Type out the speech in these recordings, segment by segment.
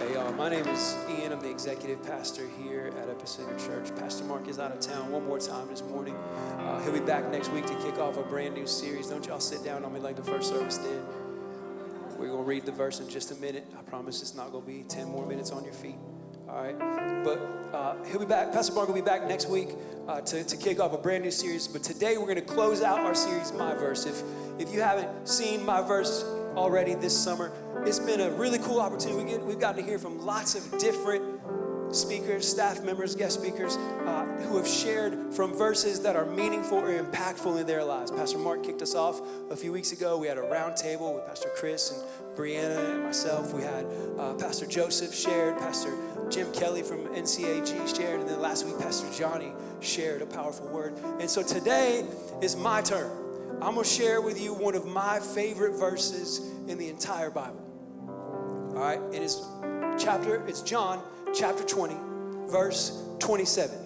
My name is Ian. I'm the executive pastor here at Epicenter Church. Pastor Mark is out of town one more time this morning. He'll be back next week to kick off a brand new series. Don't y'all sit down on me like the first service did. We're going to read the verse in just a minute. I promise it's not going to be 10 more minutes on your feet. All right? But he'll be back. Pastor Mark will be back next week to kick off a brand new series. But today we're going to close out our series, My Verse. If you haven't seen My Verse already this summer, it's been a really cool opportunity. We've gotten to hear from lots of different speakers, staff members, guest speakers who have shared from verses that are meaningful or impactful in their lives. Pastor Mark kicked us off a few weeks ago. We had a round table with Pastor Chris and Brianna and myself. We had Pastor Joseph shared, Pastor Jim Kelly from NCAG shared, and then last week Pastor Johnny shared a powerful word. And so today is my turn. I'm going to share with you one of my favorite verses in the entire Bible. All right, it's John chapter 20, verse 27.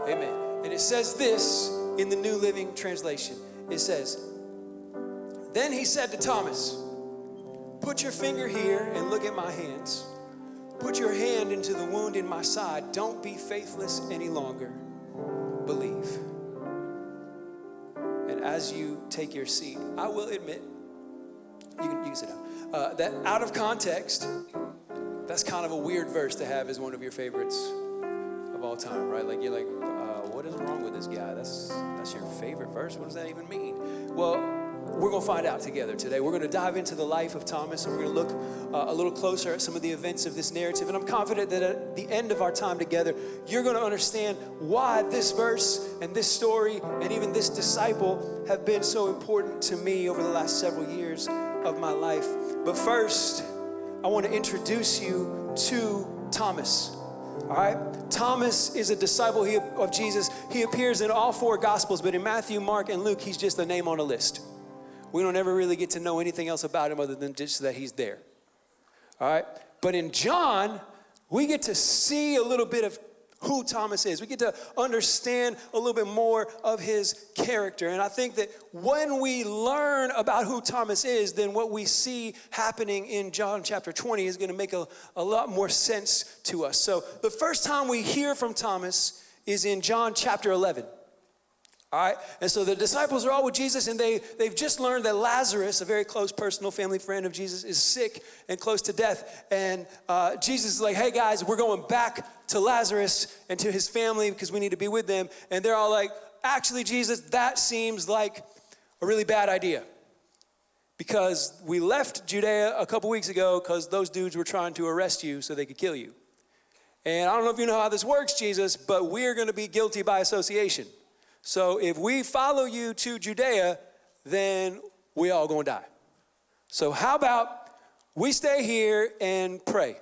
Amen. And it says this in the New Living Translation. It says, "Then he said to Thomas, 'Put your finger here and look at my hands. Put your hand into the wound in my side. Don't be faithless any longer. Believe.'" And as you take your seat, I will admit, you can sit down, that out of context, that's kind of a weird verse to have as one of your favorites of all time, right? Like, you're like, what is wrong with this guy? That's your favorite verse? What does that even mean? Well, we're going to find out together today. We're going to dive into the life of Thomas, and we're going to look a little closer at some of the events of this narrative. And I'm confident that at the end of our time together, you're going to understand why this verse and this story and even this disciple have been so important to me over the last several years of my life. But first, I want to introduce you to Thomas. All right? Thomas is a disciple of Jesus. He appears in all four Gospels, but in Matthew, Mark, and Luke, he's just a name on a list. We don't ever really get to know anything else about him other than just that he's there. All right? But in John, we get to see a little bit of who Thomas is. We get to understand a little bit more of his character. And I think that when we learn about who Thomas is, then what we see happening in John chapter 20 is going to make a lot more sense to us. So the first time we hear from Thomas is in John chapter 11. All right, and so the disciples are all with Jesus, and they've just learned that Lazarus, a very close personal family friend of Jesus, is sick and close to death. And Jesus is like, "Hey guys, we're going back to Lazarus and to his family because we need to be with them." And they're all like, "Actually, Jesus, that seems like a really bad idea, because we left Judea a couple weeks ago because those dudes were trying to arrest you so they could kill you. And I don't know if you know how this works, Jesus, but we're going to be guilty by association. So if we follow you to Judea, then we all gonna die. So how about we stay here and pray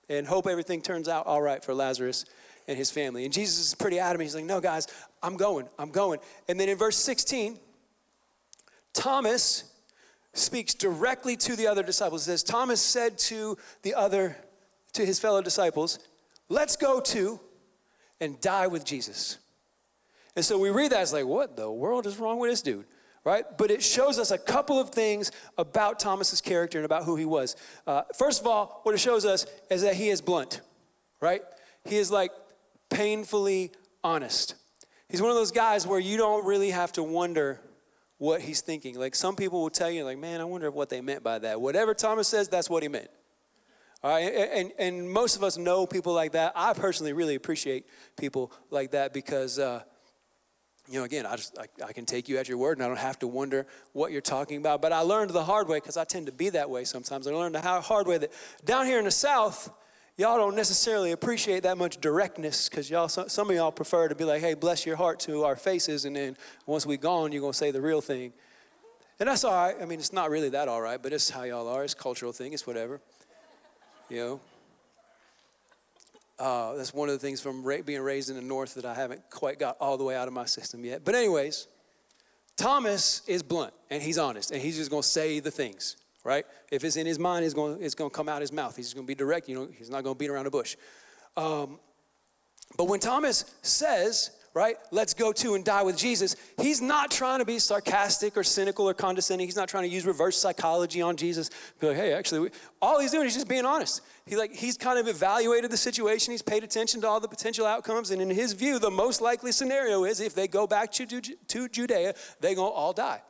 and hope everything turns out all right for Lazarus and his family." And Jesus is pretty adamant. He's like, "No, guys, I'm going. And then in verse 16, Thomas speaks directly to the other disciples. It says, Thomas said to his fellow disciples, "Let's go to and die with Jesus." And so we read that as like, what the world is wrong with this dude, right? But it shows us a couple of things about Thomas's character and about who he was. First of all, what it shows us is that he is blunt, right? He is like painfully honest. He's one of those guys where you don't really have to wonder what he's thinking. Like, some people will tell you, like, "Man, I wonder what they meant by that." Whatever Thomas says, that's what he meant. All right, and most of us know people like that. I personally really appreciate people like that because, again, I can take you at your word, and I don't have to wonder what you're talking about. But I learned the hard way, because I tend to be that way sometimes. I learned the hard way that down here in the South, y'all don't necessarily appreciate that much directness, because some of y'all prefer to be like, "Hey, bless your heart" to our faces, and then once we're gone, you're going to say the real thing. And that's all right. I mean, it's not really that all right, but it's how y'all are. It's a cultural thing. It's whatever. That's one of the things from being raised in the North that I haven't quite got all the way out of my system yet. But anyways, Thomas is blunt, and he's honest, and he's just going to say the things, right? If it's in his mind, it's going to come out his mouth. He's going to be direct. He's not going to beat around the bush. But when Thomas says, right? Let's go to and die with Jesus. He's not trying to be sarcastic or cynical or condescending. He's not trying to use reverse psychology on Jesus. Be like, hey, actually, all he's doing is just being honest. He's kind of evaluated the situation. He's paid attention to all the potential outcomes. And in his view, the most likely scenario is if they go back to Judea, they're going to all die.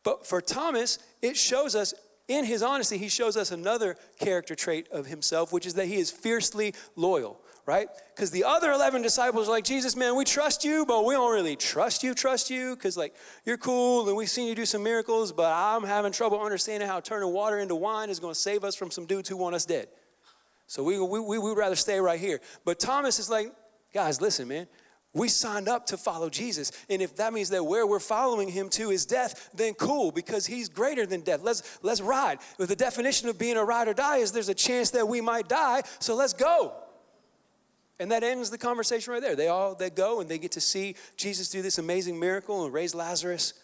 But for Thomas, it shows us, in his honesty, he shows us another character trait of himself, which is that he is fiercely loyal, right? Because the other 11 disciples are like, Jesus, man, we trust you, but we don't really trust you, because like you're cool and we've seen you do some miracles, but I'm having trouble understanding how turning water into wine is going to save us from some dudes who want us dead. So we would rather stay right here. But Thomas is like, guys, listen, man. We signed up to follow Jesus. And if that means that where we're following him to is death, then cool, because he's greater than death. Let's ride. But the definition of being a ride or die is there's a chance that we might die, so let's go. And that ends the conversation right there. They go and they get to see Jesus do this amazing miracle and raise Lazarus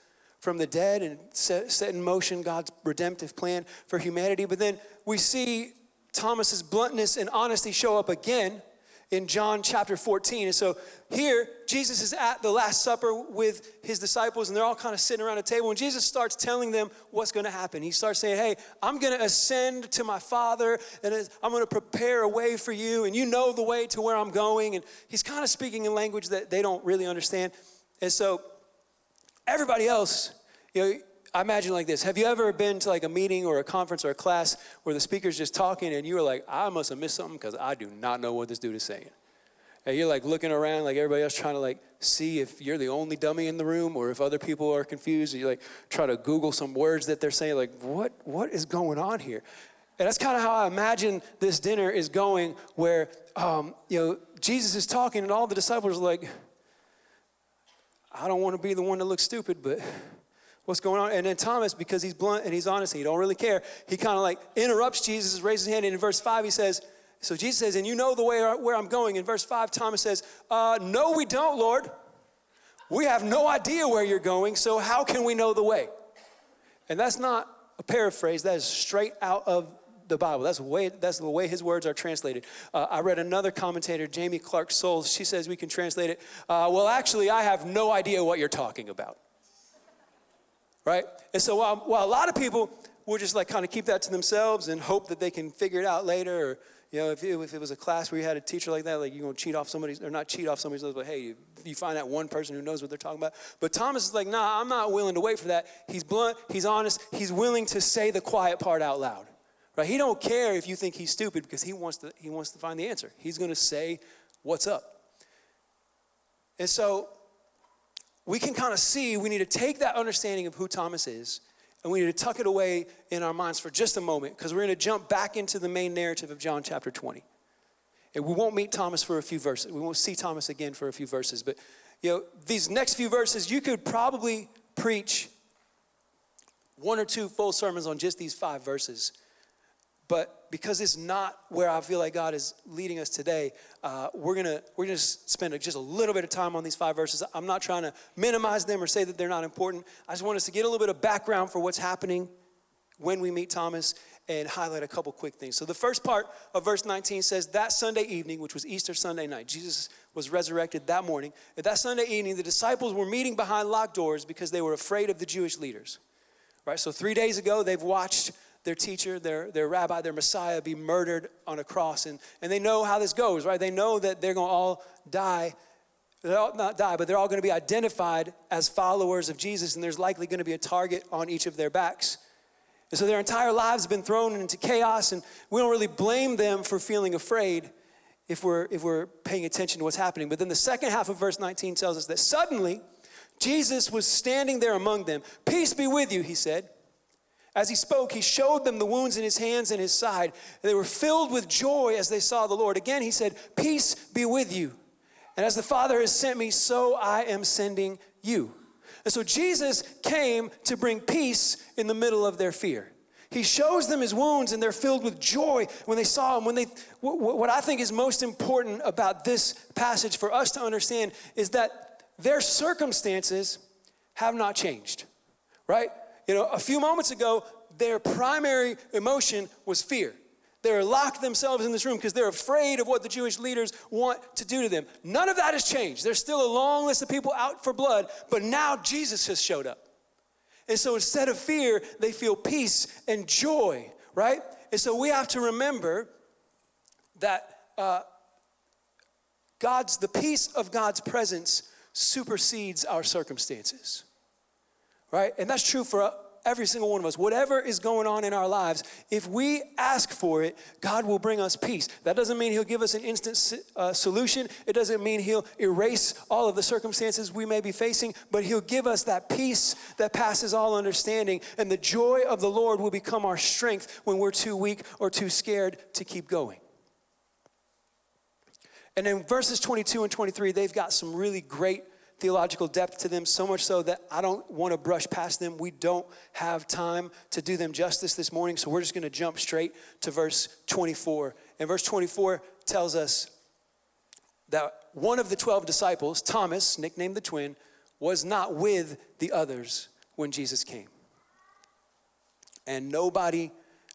from the dead and set in motion God's redemptive plan for humanity. But then we see Thomas's bluntness and honesty show up again in John chapter 14. And so here, Jesus is at the Last Supper with his disciples, and they're all kind of sitting around a table. And Jesus starts telling them what's going to happen. He starts saying, hey, I'm going to ascend to my Father, and I'm going to prepare a way for you, and you know the way to where I'm going. And he's kind of speaking in language that they don't really understand. And so everybody else, I imagine like this. Have you ever been to like a meeting or a conference or a class where the speaker's just talking and you were like, I must have missed something because I do not know what this dude is saying. And you're like looking around like everybody else trying to like see if you're the only dummy in the room or if other people are confused. And you like try to Google some words that they're saying, like what is going on here? And that's kind of how I imagine this dinner is going, where Jesus is talking and all the disciples are like, I don't want to be the one that looks stupid, but what's going on? And then Thomas, because he's blunt and he's honest and he don't really care, he kind of like interrupts Jesus, raises his hand, and in verse 5 he says, so Jesus says, and you know the way where I'm going. In verse 5, Thomas says, no, we don't, Lord. We have no idea where you're going, so how can we know the way? And that's not a paraphrase. That is straight out of the Bible. That's the way his words are translated. I read another commentator, Jamie Clark Souls. She says we can translate it, well, actually, I have no idea what you're talking about. Right? And so while a lot of people will just like kind of keep that to themselves and hope that they can figure it out later, or if it was a class where you had a teacher like that, like you're going to cheat off somebody's, or not cheat off somebody's nose, but hey, you find that one person who knows what they're talking about. But Thomas is like, nah, I'm not willing to wait for that. He's blunt, he's honest, he's willing to say the quiet part out loud. Right? He don't care if you think he's stupid because he wants to find the answer. He's going to say what's up. And so we can kind of see we need to take that understanding of who Thomas is, and we need to tuck it away in our minds for just a moment, because we're going to jump back into the main narrative of John chapter 20. And we won't meet Thomas for a few verses. We won't see Thomas again for a few verses. But these next few verses, you could probably preach one or two full sermons on just these 5 verses. But because it's not where I feel like God is leading us today, we're gonna spend just a little bit of time on these 5 verses. I'm not trying to minimize them or say that they're not important. I just want us to get a little bit of background for what's happening when we meet Thomas and highlight a couple quick things. So the first part of verse 19 says, that Sunday evening, which was Easter Sunday night, Jesus was resurrected that morning. At that Sunday evening, the disciples were meeting behind locked doors because they were afraid of the Jewish leaders. Right? So 3 days ago, they've watched their teacher, their rabbi, their Messiah be murdered on a cross. And they know how this goes, right? They know that they're going to all die. They'll all not die, but they're all going to be identified as followers of Jesus, and there's likely going to be a target on each of their backs. And so their entire lives have been thrown into chaos, and we don't really blame them for feeling afraid if we're paying attention to what's happening. But then the second half of verse 19 tells us that suddenly Jesus was standing there among them. Peace be with you, he said. As he spoke, he showed them the wounds in his hands and his side. They were filled with joy as they saw the Lord. Again, he said, peace be with you. And as the Father has sent me, so I am sending you. And so Jesus came to bring peace in the middle of their fear. He shows them his wounds, and they're filled with joy when they saw him. What I think is most important about this passage for us to understand is that their circumstances have not changed, right? A few moments ago, their primary emotion was fear. They're locked themselves in this room because they're afraid of what the Jewish leaders want to do to them. None of that has changed. There's still a long list of people out for blood, but now Jesus has showed up. And so instead of fear, they feel peace and joy, right? And so we have to remember that the peace of God's presence supersedes our circumstances, right? And that's true for every single one of us. Whatever is going on in our lives, if we ask for it, God will bring us peace. That doesn't mean he'll give us an instant solution. It doesn't mean he'll erase all of the circumstances we may be facing, but he'll give us that peace that passes all understanding. And the joy of the Lord will become our strength when we're too weak or too scared to keep going. And in verses 22 and 23, they've got some really great theological depth to them, so much so that I don't want to brush past them. We don't have time to do them justice this morning, so we're just going to jump straight to verse 24. And verse 24 tells us that one of the 12 disciples, Thomas, nicknamed the twin, was not with the others when Jesus came. And nobody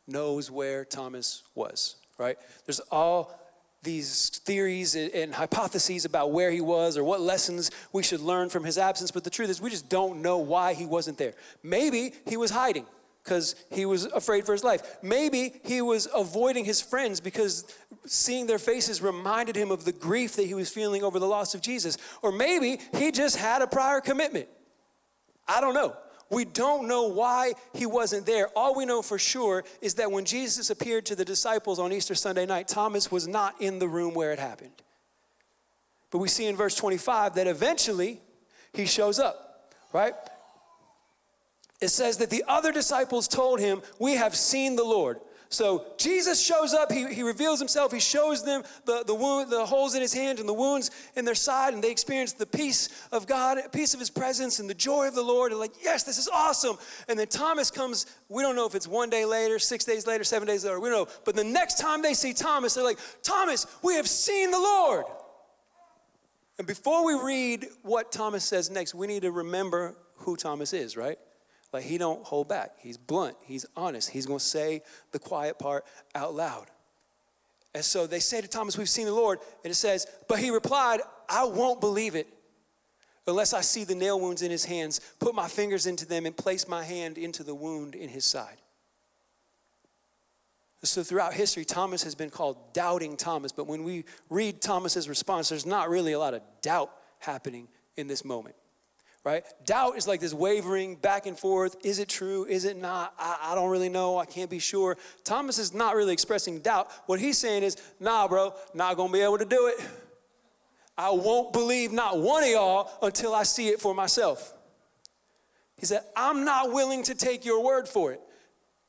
knows where Thomas was, right? There's all these theories and hypotheses about where he was or what lessons we should learn from his absence. But the truth is we just don't know why he wasn't there. Maybe he was hiding because he was afraid for his life. Maybe he was avoiding his friends because seeing their faces reminded him of the grief that he was feeling over the loss of Jesus. Or maybe he just had a prior commitment. I don't know. We don't know why he wasn't there. All we know for sure is that when Jesus appeared to the disciples on Easter Sunday night, Thomas was not in the room where it happened. But we see in verse 25 that eventually he shows up, right? It says that the other disciples told him, "We have seen the Lord." So Jesus shows up, he reveals himself, he shows them the wound, the holes in his hand and the wounds in their side, and they experience the peace of God, peace of his presence and the joy of the Lord, and like, yes, this is awesome. And then Thomas comes, we don't know if it's 1 day later, 6 days later, 7 days later, we don't know. But the next time they see Thomas, they're like, "Thomas, we have seen the Lord." And before we read what Thomas says next, we need to remember who Thomas is, right? Like, he don't hold back. He's blunt. He's honest. He's going to say the quiet part out loud. And so they say to Thomas, "We've seen the Lord." And it says, but he replied, "I won't believe it unless I see the nail wounds in his hands, put my fingers into them, and place my hand into the wound in his side." So throughout history, Thomas has been called Doubting Thomas. But when we read Thomas's response, there's not really a lot of doubt happening in this moment. Right? Doubt is like this wavering back and forth. Is it true? Is it not? I don't really know. I can't be sure. Thomas is not really expressing doubt. What he's saying is, "Nah, bro, not going to be able to do it. I won't believe not one of y'all until I see it for myself." He said, "I'm not willing to take your word for it."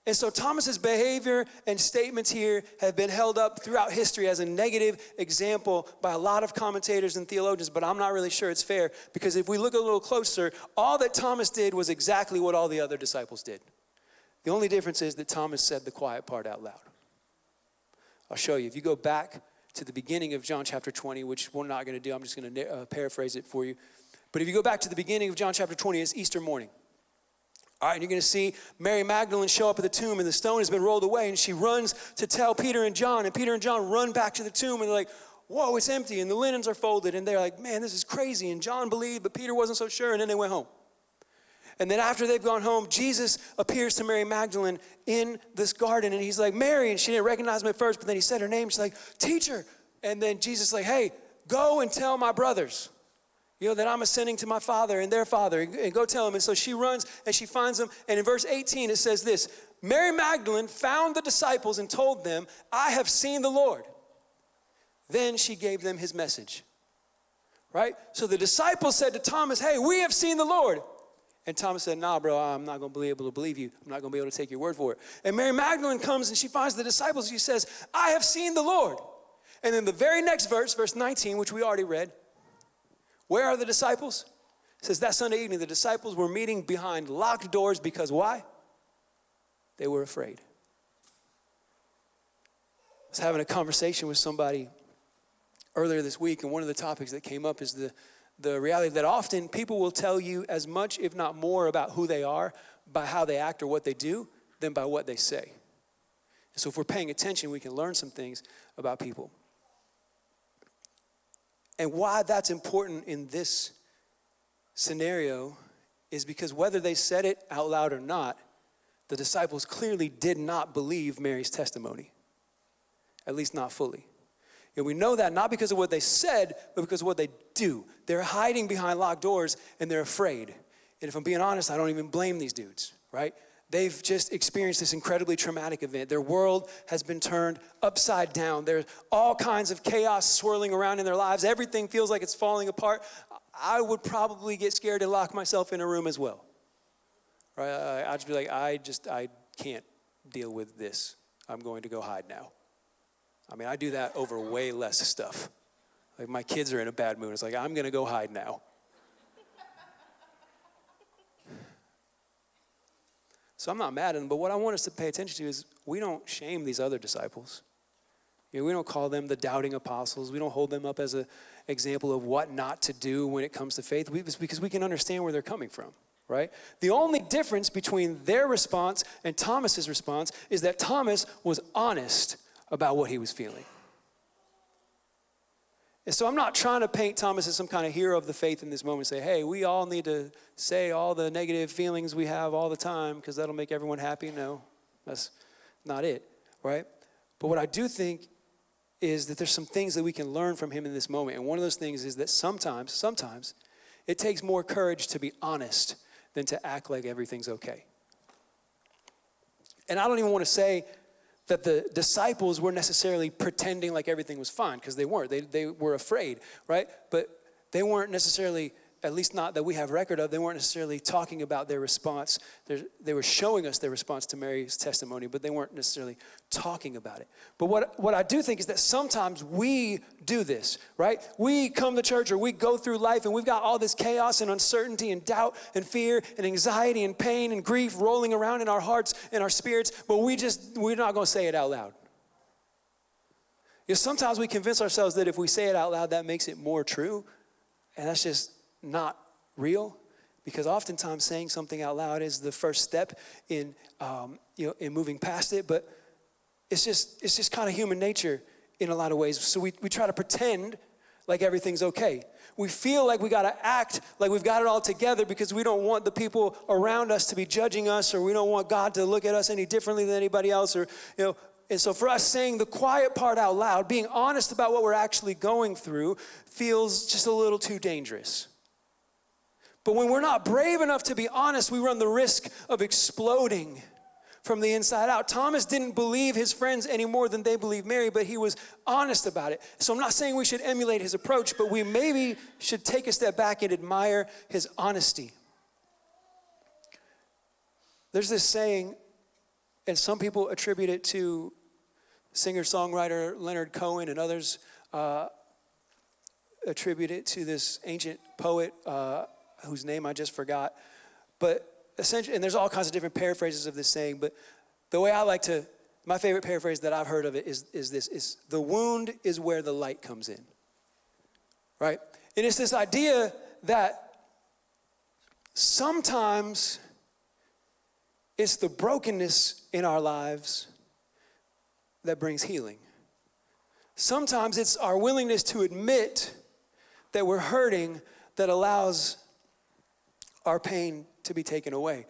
And so Thomas's behavior and statements here have been held up throughout history as a negative example by a lot of commentators and theologians, but I'm not really sure it's fair, because if we look a little closer, all that Thomas did was exactly what all the other disciples did. The only difference is that Thomas said the quiet part out loud. I'll show you. If you go back to the beginning of John chapter 20, which we're not going to do, I'm just going to paraphrase it for you. But if you go back to the beginning of John chapter 20, it's Easter morning. All right, and you're going to see Mary Magdalene show up at the tomb, and the stone has been rolled away, and she runs to tell Peter and John, and Peter and John run back to the tomb, and they're like, "Whoa, it's empty," and the linens are folded, and they're like, "Man, this is crazy," and John believed, but Peter wasn't so sure, and then they went home. And then after they've gone home, Jesus appears to Mary Magdalene in this garden, and he's like, "Mary," and she didn't recognize him at first, but then he said her name, she's like, "Teacher," and then Jesus is like, "Hey, go and tell my brothers, that I'm ascending to my Father and their Father, and go tell them." And so she runs and she finds them. And in verse 18, it says this: Mary Magdalene found the disciples and told them, "I have seen the Lord." Then she gave them his message, right? So the disciples said to Thomas, "Hey, we have seen the Lord." And Thomas said, "Nah, bro, I'm not going to be able to believe you. I'm not going to be able to take your word for it." And Mary Magdalene comes and she finds the disciples. She says, "I have seen the Lord." And then the very next verse, verse 19, which we already read, where are the disciples? It says that Sunday evening, the disciples were meeting behind locked doors because why? They were afraid. I was having a conversation with somebody earlier this week, and one of the topics that came up is the reality that often people will tell you as much, if not more, about who they are by how they act or what they do than by what they say. So if we're paying attention, we can learn some things about people. And why that's important in this scenario is because whether they said it out loud or not, the disciples clearly did not believe Mary's testimony, at least not fully. And we know that not because of what they said, but because of what they do. They're hiding behind locked doors and they're afraid. And if I'm being honest, I don't even blame these dudes, right? They've just experienced this incredibly traumatic event. Their world has been turned upside down. There's all kinds of chaos swirling around in their lives. Everything feels like it's falling apart. I would probably get scared and lock myself in a room as well. Right? I'd just be like, I can't deal with this. I'm going to go hide now. I mean, I do that over way less stuff. Like my kids are in a bad mood. It's like, I'm going to go hide now. So I'm not mad at them, but what I want us to pay attention to is we don't shame these other disciples. You know, we don't call them the doubting apostles. We don't hold them up as an example of what not to do when it comes to faith. It's because we can understand where they're coming from, right? The only difference between their response and Thomas's response is that Thomas was honest about what he was feeling. And so I'm not trying to paint Thomas as some kind of hero of the faith in this moment and say, hey, we all need to say all the negative feelings we have all the time because that'll make everyone happy. No, that's not it, right? But what I do think is that there's some things that we can learn from him in this moment. And one of those things is that sometimes it takes more courage to be honest than to act like everything's okay. And I don't even want to say that the disciples were necessarily pretending like everything was fine, because they weren't. They were afraid, right? But they weren't necessarily, at least not that we have record of, they weren't necessarily talking about their response. They were showing us their response to Mary's testimony, but they weren't necessarily talking about it. But what I do think is that sometimes we do this, right? We come to church or we go through life and we've got all this chaos and uncertainty and doubt and fear and anxiety and pain and grief rolling around in our hearts and our spirits, but we're not going to say it out loud. You know, sometimes we convince ourselves that if we say it out loud, that makes it more true, and that's just not real, because oftentimes saying something out loud is the first step in in moving past it. But it's just kind of human nature in a lot of ways. So we try to pretend like everything's okay. We feel like we got to act like we've got it all together because we don't want the people around us to be judging us, or we don't want God to look at us any differently than anybody else, or And so for us, saying the quiet part out loud, being honest about what we're actually going through, feels just a little too dangerous. But when we're not brave enough to be honest, we run the risk of exploding from the inside out. Thomas didn't believe his friends any more than they believed Mary, but he was honest about it. So I'm not saying we should emulate his approach, but we maybe should take a step back and admire his honesty. There's this saying, and some people attribute it to singer-songwriter Leonard Cohen, and others attribute it to this ancient poet whose name I just forgot. But essentially, and there's all kinds of different paraphrases of this saying, but the way I like to, my favorite paraphrase that I've heard of it is this, the wound is where the light comes in, right? And it's this idea that sometimes it's the brokenness in our lives that brings healing. Sometimes it's our willingness to admit that we're hurting that allows our pain to be taken away.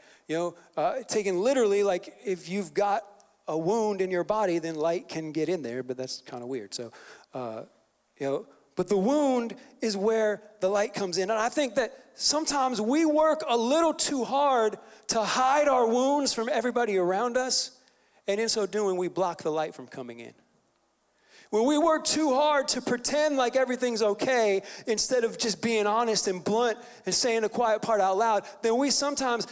Taken literally, like if you've got a wound in your body, then light can get in there, but that's kind of weird. So, but the wound is where the light comes in. And I think that sometimes we work a little too hard to hide our wounds from everybody around us. And in so doing, we block the light from coming in. When we work too hard to pretend like everything's okay, instead of just being honest and blunt and saying the quiet part out loud, then we sometimes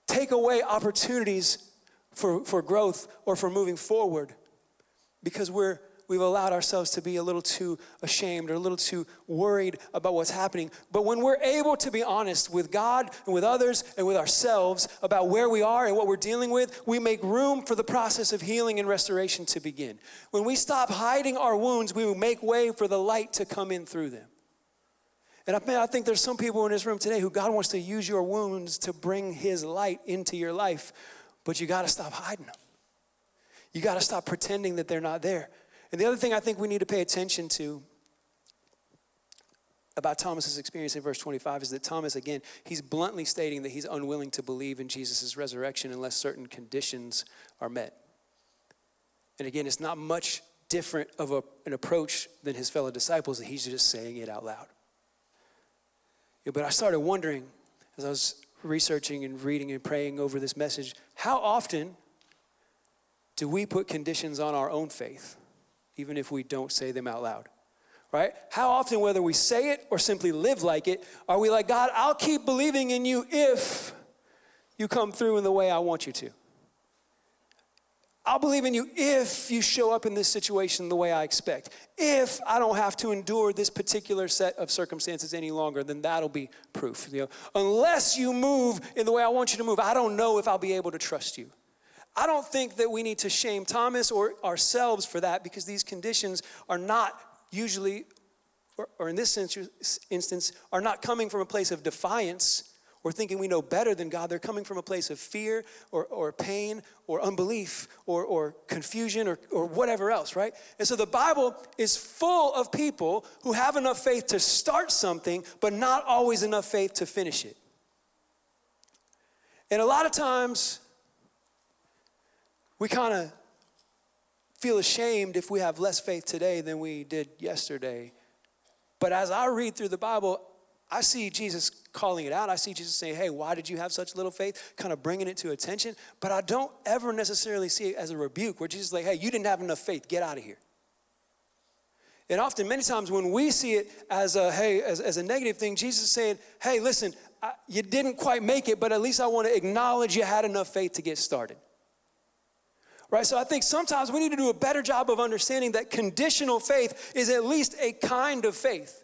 take away opportunities for growth or for moving forward because we've allowed ourselves to be a little too ashamed or a little too worried about what's happening. But when we're able to be honest with God and with others and with ourselves about where we are and what we're dealing with, we make room for the process of healing and restoration to begin. When we stop hiding our wounds, we will make way for the light to come in through them. And I think there's some people in this room today who God wants to use your wounds to bring his light into your life, but you got to stop hiding them. You got to stop pretending that they're not there. And the other thing I think we need to pay attention to about Thomas's experience in verse 25 is that Thomas, again, he's bluntly stating that he's unwilling to believe in Jesus' resurrection unless certain conditions are met. And again, it's not much different of an approach than his fellow disciples, that he's just saying it out loud. Yeah, but I started wondering as I was researching and reading and praying over this message, how often do we put conditions on our own faith, even if we don't say them out loud? Right? How often, whether we say it or simply live like it, are we like, God, I'll keep believing in you if you come through in the way I want you to. I'll believe in you if you show up in this situation the way I expect. If I don't have to endure this particular set of circumstances any longer, then that'll be proof. You know, unless you move in the way I want you to move, I don't know if I'll be able to trust you. I don't think that we need to shame Thomas or ourselves for that, because these conditions are not usually, or in this instance, are not coming from a place of defiance or thinking we know better than God. They're coming from a place of fear or pain or unbelief or confusion or whatever else, right? And so the Bible is full of people who have enough faith to start something, but not always enough faith to finish it. And a lot of times, we kind of feel ashamed if we have less faith today than we did yesterday. But as I read through the Bible, I see Jesus calling it out. I see Jesus saying, hey, why did you have such little faith? Kind of bringing it to attention. But I don't ever necessarily see it as a rebuke where Jesus is like, hey, you didn't have enough faith. Get out of here. And often, many times when we see it as a negative thing, Jesus is saying, hey, listen, you didn't quite make it, but at least I want to acknowledge you had enough faith to get started. Right, so I think sometimes we need to do a better job of understanding that conditional faith is at least a kind of faith.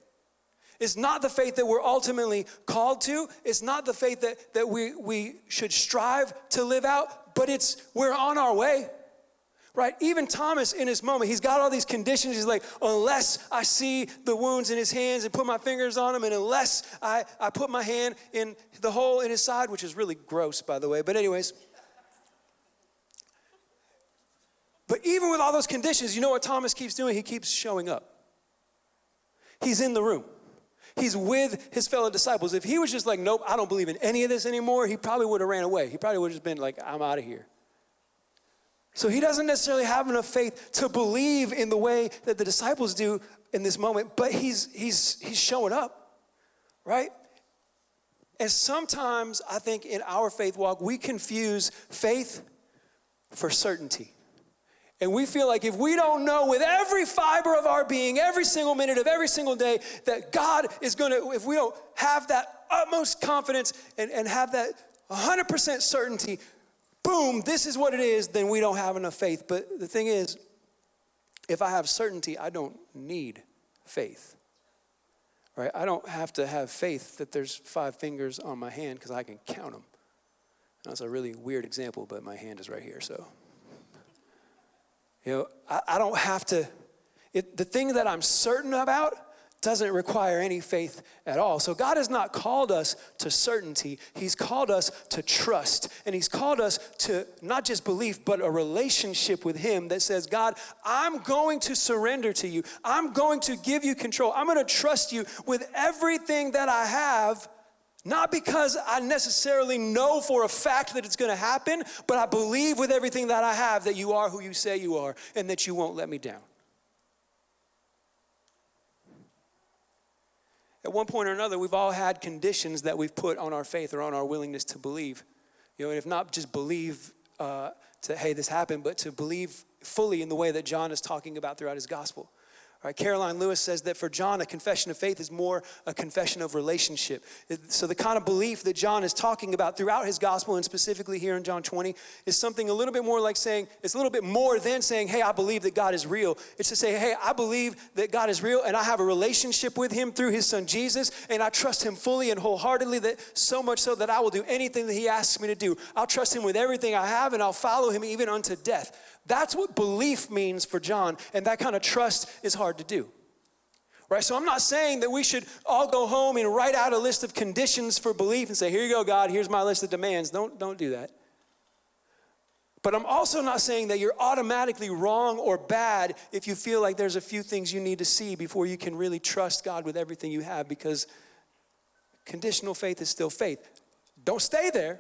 It's not the faith that we're ultimately called to. It's not the faith that we should strive to live out, but we're on our way. Right, even Thomas in his moment, he's got all these conditions. He's like, unless I see the wounds in his hands and put my fingers on them, and unless I put my hand in the hole in his side, which is really gross, by the way, but anyways. But even with all those conditions, you know what Thomas keeps doing? He keeps showing up. He's in the room. He's with his fellow disciples. If he was just like, nope, I don't believe in any of this anymore, he probably would have ran away. He probably would have just been like, I'm out of here. So he doesn't necessarily have enough faith to believe in the way that the disciples do in this moment, but he's showing up, right? And sometimes I think in our faith walk, we confuse faith for certainty. And we feel like if we don't know with every fiber of our being, every single minute of every single day, that God is going to, if we don't have that utmost confidence and have that 100% certainty, boom, this is what it is, then we don't have enough faith. But the thing is, if I have certainty, I don't need faith. Right? I don't have to have faith that there's 5 fingers on my hand because I can count them. That's a really weird example, but my hand is right here, so. You know, I don't have to, the thing that I'm certain about doesn't require any faith at all. So God has not called us to certainty. He's called us to trust. And he's called us to not just belief, but a relationship with him that says, God, I'm going to surrender to you. I'm going to give you control. I'm going to trust you with everything that I have. Not because I necessarily know for a fact that it's going to happen, but I believe with everything that I have that you are who you say you are and that you won't let me down. At one point or another, we've all had conditions that we've put on our faith or on our willingness to believe. You know, and if not just believe hey, this happened, but to believe fully in the way that John is talking about throughout his gospel. Right, Caroline Lewis says that for John, a confession of faith is more a confession of relationship. So the kind of belief that John is talking about throughout his gospel, and specifically here in John 20, is something a little bit more like saying, it's a little bit more than saying, hey, I believe that God is real. It's to say, hey, I believe that God is real, and I have a relationship with him through his son Jesus, and I trust him fully and wholeheartedly, that so much so that I will do anything that he asks me to do. I'll trust him with everything I have, and I'll follow him even unto death. That's what belief means for John, and that kind of trust is hard to do. Right? So I'm not saying that we should all go home and write out a list of conditions for belief and say, here you go, God, here's my list of demands. Don't do that. But I'm also not saying that you're automatically wrong or bad if you feel like there's a few things you need to see before you can really trust God with everything you have, because conditional faith is still faith. Don't stay there.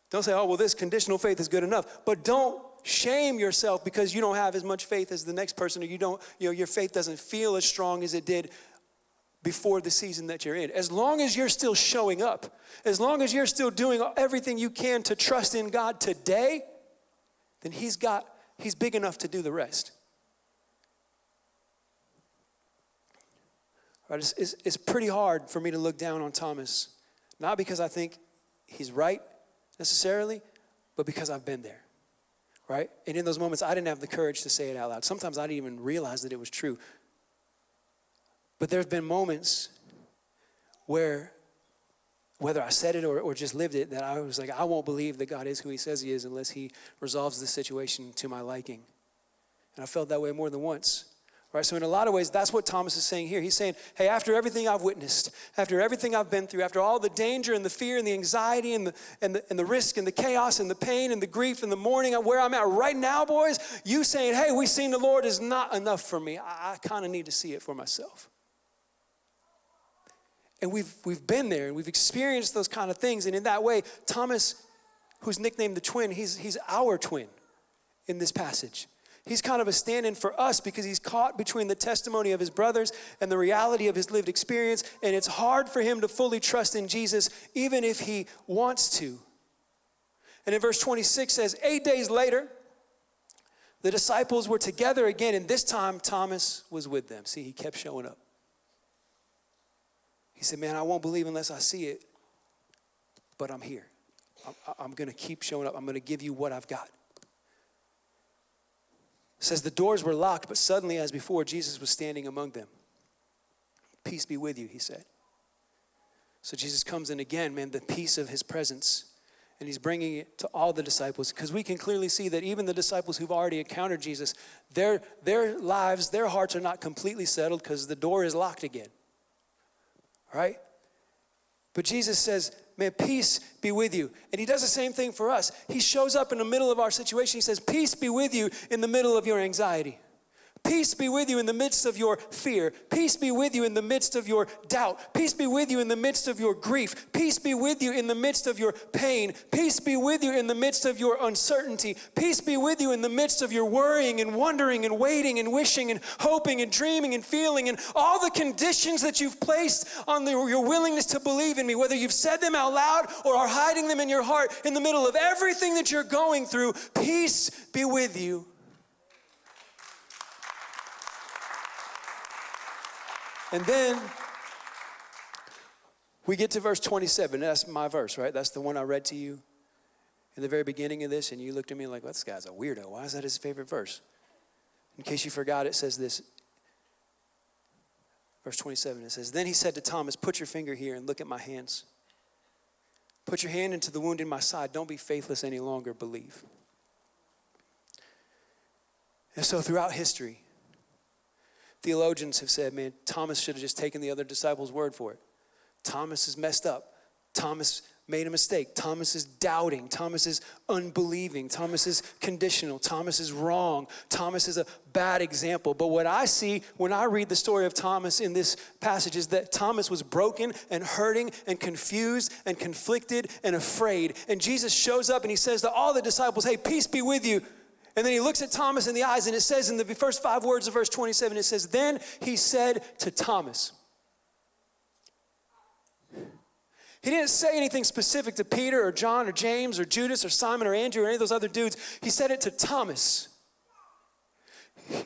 Don't say, oh, well, this conditional faith is good enough. But don't shame yourself because you don't have as much faith as the next person, or your faith doesn't feel as strong as it did before the season that you're in. As long as you're still showing up, as long as you're still doing everything you can to trust in God today, then He's big enough to do the rest. Right? It's pretty hard for me to look down on Thomas, not because I think he's right necessarily, but because I've been there, right? And in those moments, I didn't have the courage to say it out loud. Sometimes I didn't even realize that it was true. But there's been moments where, whether I said it or just lived it, that I was like, I won't believe that God is who He says He is unless He resolves this situation to my liking. And I felt that way more than once. Right? So in a lot of ways, that's what Thomas is saying here. He's saying, hey, after everything I've witnessed, after everything I've been through, after all the danger and the fear and the anxiety and the risk and the chaos and the pain and the grief and the mourning, where I'm at right now, boys, you saying, hey, we've seen the Lord is not enough for me. I kind of need to see it for myself. And we've been there and we've experienced those kind of things. And in that way, Thomas, who's nicknamed the twin, he's our twin in this passage. He's kind of a stand-in for us because he's caught between the testimony of his brothers and the reality of his lived experience. And it's hard for him to fully trust in Jesus, even if he wants to. And in verse 26 says, 8 days later, the disciples were together again. And this time, Thomas was with them. See, he kept showing up. He said, man, I won't believe unless I see it, but I'm here. I'm going to keep showing up. I'm going to give you what I've got. It says the doors were locked, but suddenly, as before, Jesus was standing among them. Peace be with you, he said. So Jesus comes in again, man, the peace of his presence, and he's bringing it to all the disciples, because we can clearly see that even the disciples who've already encountered Jesus, their lives, their hearts are not completely settled because the door is locked again. Right? But Jesus says, man, peace be with you. And he does the same thing for us. He shows up in the middle of our situation. He says, peace be with you in the middle of your anxiety. Peace be with you in the midst of your fear. Peace be with you in the midst of your doubt. Peace be with you in the midst of your grief. Peace be with you in the midst of your pain. Peace be with you in the midst of your uncertainty. Peace be with you in the midst of your worrying and wondering and waiting and wishing and hoping and dreaming and feeling and all the conditions that you've placed on your willingness to believe in me, whether you've said them out loud or are hiding them in your heart. In the middle of everything that you're going through, peace be with you. And then we get to verse 27. That's my verse, right? That's the one I read to you in the very beginning of this. And you looked at me like, well, this guy's a weirdo. Why is that his favorite verse? In case you forgot, it says this. Verse 27, it says, then he said to Thomas, put your finger here and look at my hands. Put your hand into the wound in my side. Don't be faithless any longer. Believe. And so throughout history, theologians have said, man, Thomas should have just taken the other disciples' word for it. Thomas is messed up. Thomas made a mistake. Thomas is doubting. Thomas is unbelieving. Thomas is conditional. Thomas is wrong. Thomas is a bad example. But what I see when I read the story of Thomas in this passage is that Thomas was broken and hurting and confused and conflicted and afraid. And Jesus shows up and he says to all the disciples, hey, peace be with you. And then he looks at Thomas in the eyes, and it says in the first 5 words of verse 27, it says, then he said to Thomas. He didn't say anything specific to Peter or John or James or Judas or Simon or Andrew or any of those other dudes. He said it to Thomas.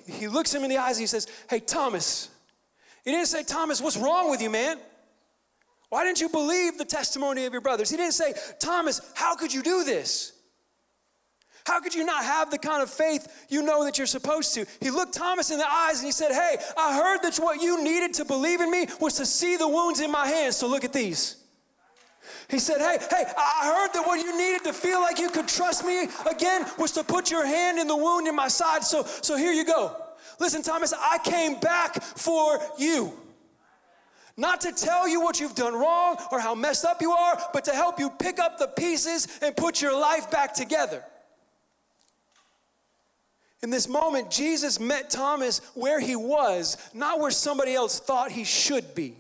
He looks him in the eyes and he says, hey, Thomas. He didn't say, Thomas, what's wrong with you, man? Why didn't you believe the testimony of your brothers? He didn't say, Thomas, how could you do this? How could you not have the kind of faith you know that you're supposed to? He looked Thomas in the eyes and he said, hey, I heard that what you needed to believe in me was to see the wounds in my hands, so look at these. He said, hey, I heard that what you needed to feel like you could trust me again was to put your hand in the wound in my side, so here you go. Listen, Thomas, I came back for you. Not to tell you what you've done wrong or how messed up you are, but to help you pick up the pieces and put your life back together. In this moment, Jesus met Thomas where he was, not where somebody else thought he should be.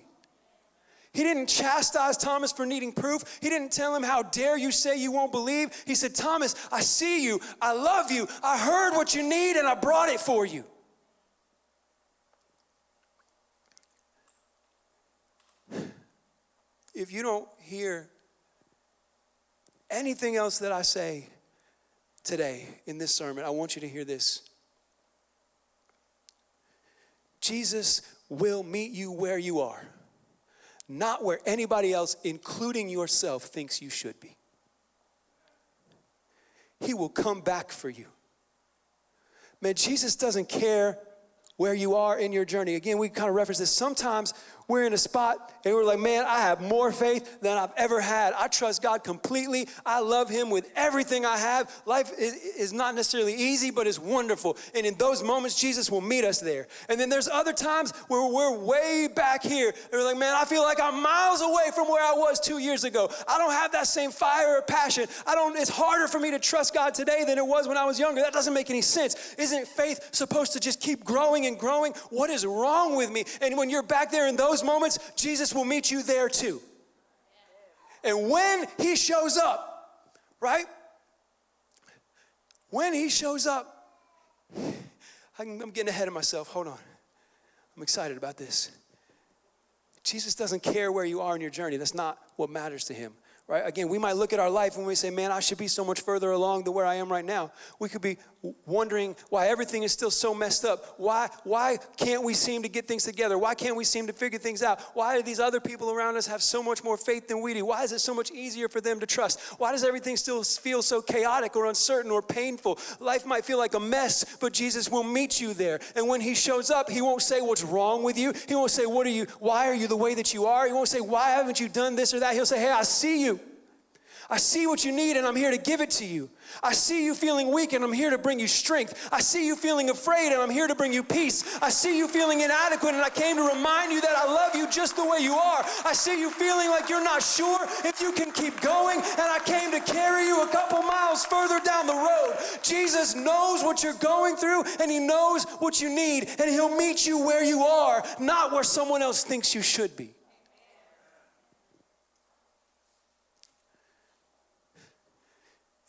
He didn't chastise Thomas for needing proof. He didn't tell him, how dare you say you won't believe. He said, Thomas, I see you. I love you. I heard what you need and I brought it for you. If you don't hear anything else that I say today in this sermon, I want you to hear this. Jesus will meet you where you are, not where anybody else, including yourself, thinks you should be. He will come back for you. Man, Jesus doesn't care where you are in your journey. Again, we kind of reference this. Sometimes we're in a spot and we're like, man, I have more faith than I've ever had. I trust God completely. I love him with everything I have. Life is not necessarily easy, but it's wonderful. And in those moments, Jesus will meet us there. And then there's other times where we're way back here. And we're like, man, I feel like I'm miles away from where I was 2 years ago. I don't have that same fire or passion. It's harder for me to trust God today than it was when I was younger. That doesn't make any sense. Isn't faith supposed to just keep growing and growing? What is wrong with me? And when you're back there in those moments, Jesus will meet you there too. And when he shows up, right? When he shows up, I'm getting ahead of myself. Hold on. I'm excited about this. Jesus doesn't care where you are in your journey. That's not what matters to him. Right? Again, we might look at our life and we say, man, I should be so much further along than where I am right now. We could be wondering why everything is still so messed up. Why can't we seem to get things together? Why can't we seem to figure things out? Why do these other people around us have so much more faith than we do? Why is it so much easier for them to trust? Why does everything still feel so chaotic or uncertain or painful? Life might feel like a mess, but Jesus will meet you there. And when he shows up, he won't say what's wrong with you. He won't say, why are you the way that you are? He won't say, why haven't you done this or that? He'll say, hey, I see you. I see what you need and I'm here to give it to you. I see you feeling weak and I'm here to bring you strength. I see you feeling afraid and I'm here to bring you peace. I see you feeling inadequate and I came to remind you that I love you just the way you are. I see you feeling like you're not sure if you can keep going and I came to carry you a couple miles further down the road. Jesus knows what you're going through and he knows what you need and he'll meet you where you are, not where someone else thinks you should be.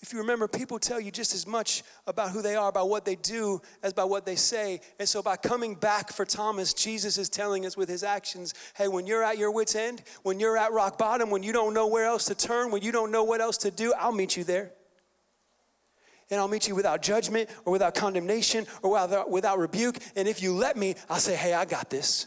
If you remember, people tell you just as much about who they are, about what they do, as about what they say. And so by coming back for Thomas, Jesus is telling us with his actions, hey, when you're at your wit's end, when you're at rock bottom, when you don't know where else to turn, when you don't know what else to do, I'll meet you there. And I'll meet you without judgment or without condemnation or without rebuke. And if you let me, I'll say, hey, I got this.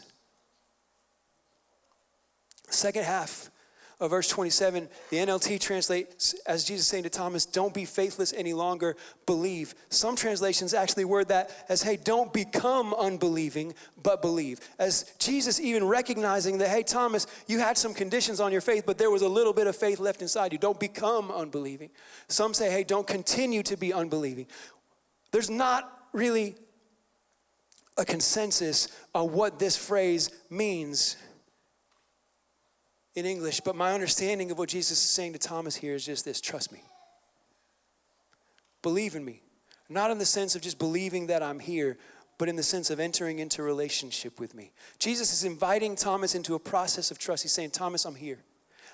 Second half of verse 27, the NLT translates as Jesus saying to Thomas, don't be faithless any longer, believe. Some translations actually word that as, hey, don't become unbelieving, but believe. As Jesus even recognizing that, hey, Thomas, you had some conditions on your faith, but there was a little bit of faith left inside you. Don't become unbelieving. Some say, hey, don't continue to be unbelieving. There's not really a consensus on what this phrase means in English, but my understanding of what Jesus is saying to Thomas here is just this: trust me. Believe in me. Not in the sense of just believing that I'm here, but in the sense of entering into relationship with me. Jesus is inviting Thomas into a process of trust. He's saying, Thomas, I'm here.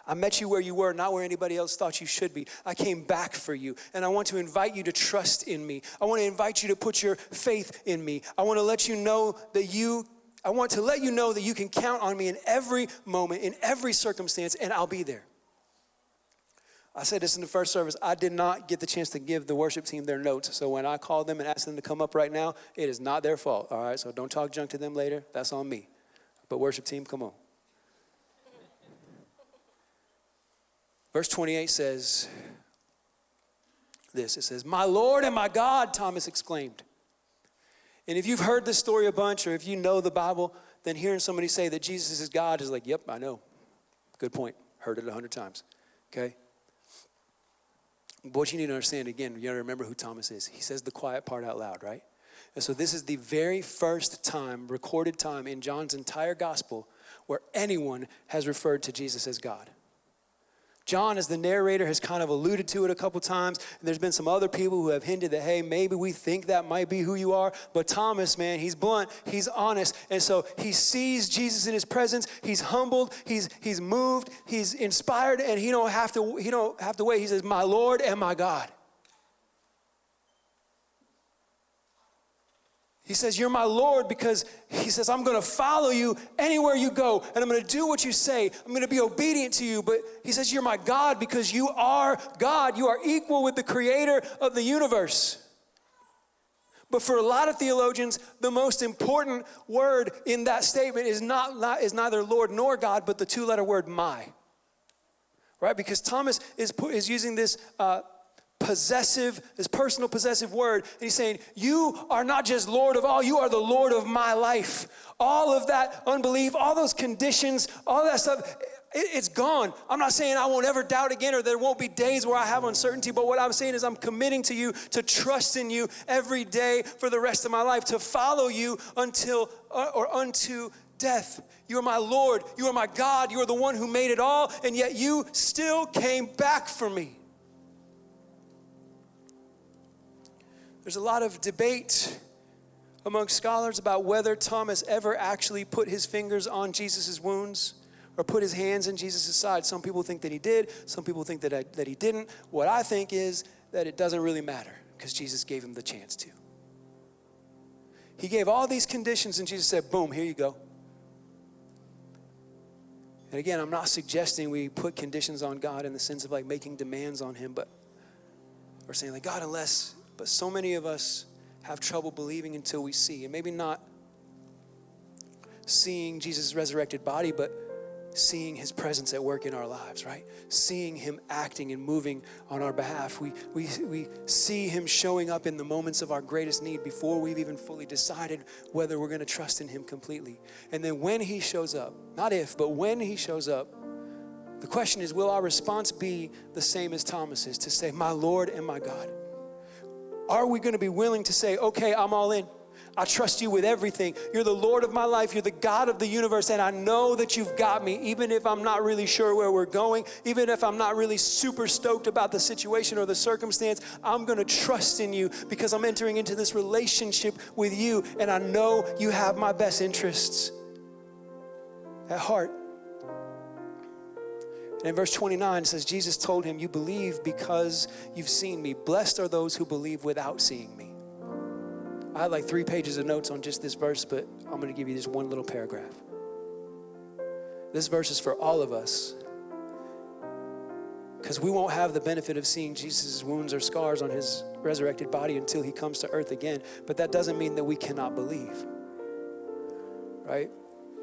I met you where you were, not where anybody else thought you should be. I came back for you, and I want to invite you to trust in me. I want to invite you to put your faith in me. I want to let you know that you can count on me in every moment, in every circumstance, and I'll be there. I said this in the first service. I did not get the chance to give the worship team their notes. So when I called them and asked them to come up right now, it is not their fault. All right, so don't talk junk to them later. That's on me. But worship team, come on. Verse 28 says this. It says, my Lord and my God, Thomas exclaimed. And if you've heard this story a bunch, or if you know the Bible, then hearing somebody say that Jesus is God is like, yep, I know. Good point. Heard it 100 times. Okay? But what you need to understand, again, you got to remember who Thomas is. He says the quiet part out loud, right? And so this is the very first time, recorded time in John's entire gospel where anyone has referred to Jesus as God. John, as the narrator, has kind of alluded to it a couple times. And there's been some other people who have hinted that, hey, maybe we think that might be who you are. But Thomas, man, he's blunt, he's honest. And so he sees Jesus in his presence. He's humbled, he's moved, he's inspired, and he don't have to wait. He says, my Lord and my God. He says, you're my Lord, because he says, I'm going to follow you anywhere you go, and I'm going to do what you say. I'm going to be obedient to you. But he says, you're my God, because you are God. You are equal with the creator of the universe. But for a lot of theologians, the most important word in that statement is neither Lord nor God, but the two-letter word my. Right? Because Thomas is using this this personal possessive word, and he's saying, you are not just Lord of all, you are the Lord of my life. All of that unbelief, all those conditions, all that stuff, it's gone. I'm not saying I won't ever doubt again, or there won't be days where I have uncertainty, but what I'm saying is I'm committing to you to trust in you every day for the rest of my life, to follow you unto death. You are my Lord, you are my God, you are the one who made it all, and yet you still came back for me. There's a lot of debate among scholars about whether Thomas ever actually put his fingers on Jesus' wounds or put his hands in Jesus' side. Some people think that he did. Some people think that he didn't. What I think is that it doesn't really matter because Jesus gave him the chance to. He gave all these conditions and Jesus said, boom, here you go. And again, I'm not suggesting we put conditions on God in the sense of like making demands on him, but we're saying like, God, unless... But so many of us have trouble believing until we see. And maybe not seeing Jesus' resurrected body, but seeing his presence at work in our lives, right? Seeing him acting and moving on our behalf. We see him showing up in the moments of our greatest need before we've even fully decided whether we're going to trust in him completely. And then when he shows up, not if, but when he shows up, the question is, will our response be the same as Thomas's, to say, my Lord and my God? Are we going to be willing to say, okay, I'm all in. I trust you with everything. You're the Lord of my life. You're the God of the universe. And I know that you've got me, even if I'm not really sure where we're going, even if I'm not really super stoked about the situation or the circumstance, I'm going to trust in you because I'm entering into this relationship with you. And I know you have my best interests at heart. And in verse 29, it says, Jesus told him, you believe because you've seen me. Blessed are those who believe without seeing me. I had like 3 pages of notes on just this verse, but I'm going to give you this one little paragraph. This verse is for all of us, because we won't have the benefit of seeing Jesus' wounds or scars on his resurrected body until he comes to earth again. But that doesn't mean that we cannot believe, right?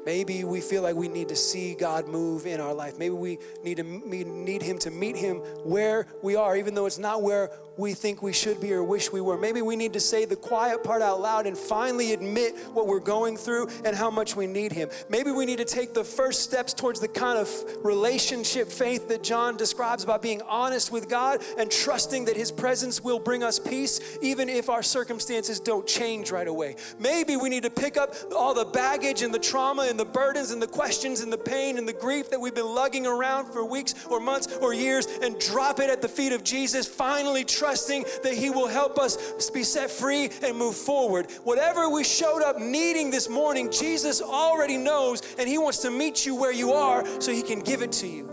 Maybe we feel like we need to see God move in our life. Maybe we need him to meet him where we are, even though it's not where we think we should be or wish we were. Maybe we need to say the quiet part out loud and finally admit what we're going through and how much we need him. Maybe we need to take the first steps towards the kind of relationship faith that John describes about being honest with God and trusting that his presence will bring us peace, even if our circumstances don't change right away. Maybe we need to pick up all the baggage and the trauma and the burdens and the questions and the pain and the grief that we've been lugging around for weeks or months or years and drop it at the feet of Jesus, finally trusting that he will help us be set free and move forward. Whatever we showed up needing this morning, Jesus already knows, and he wants to meet you where you are so he can give it to you.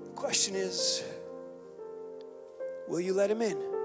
The question is, will you let him in?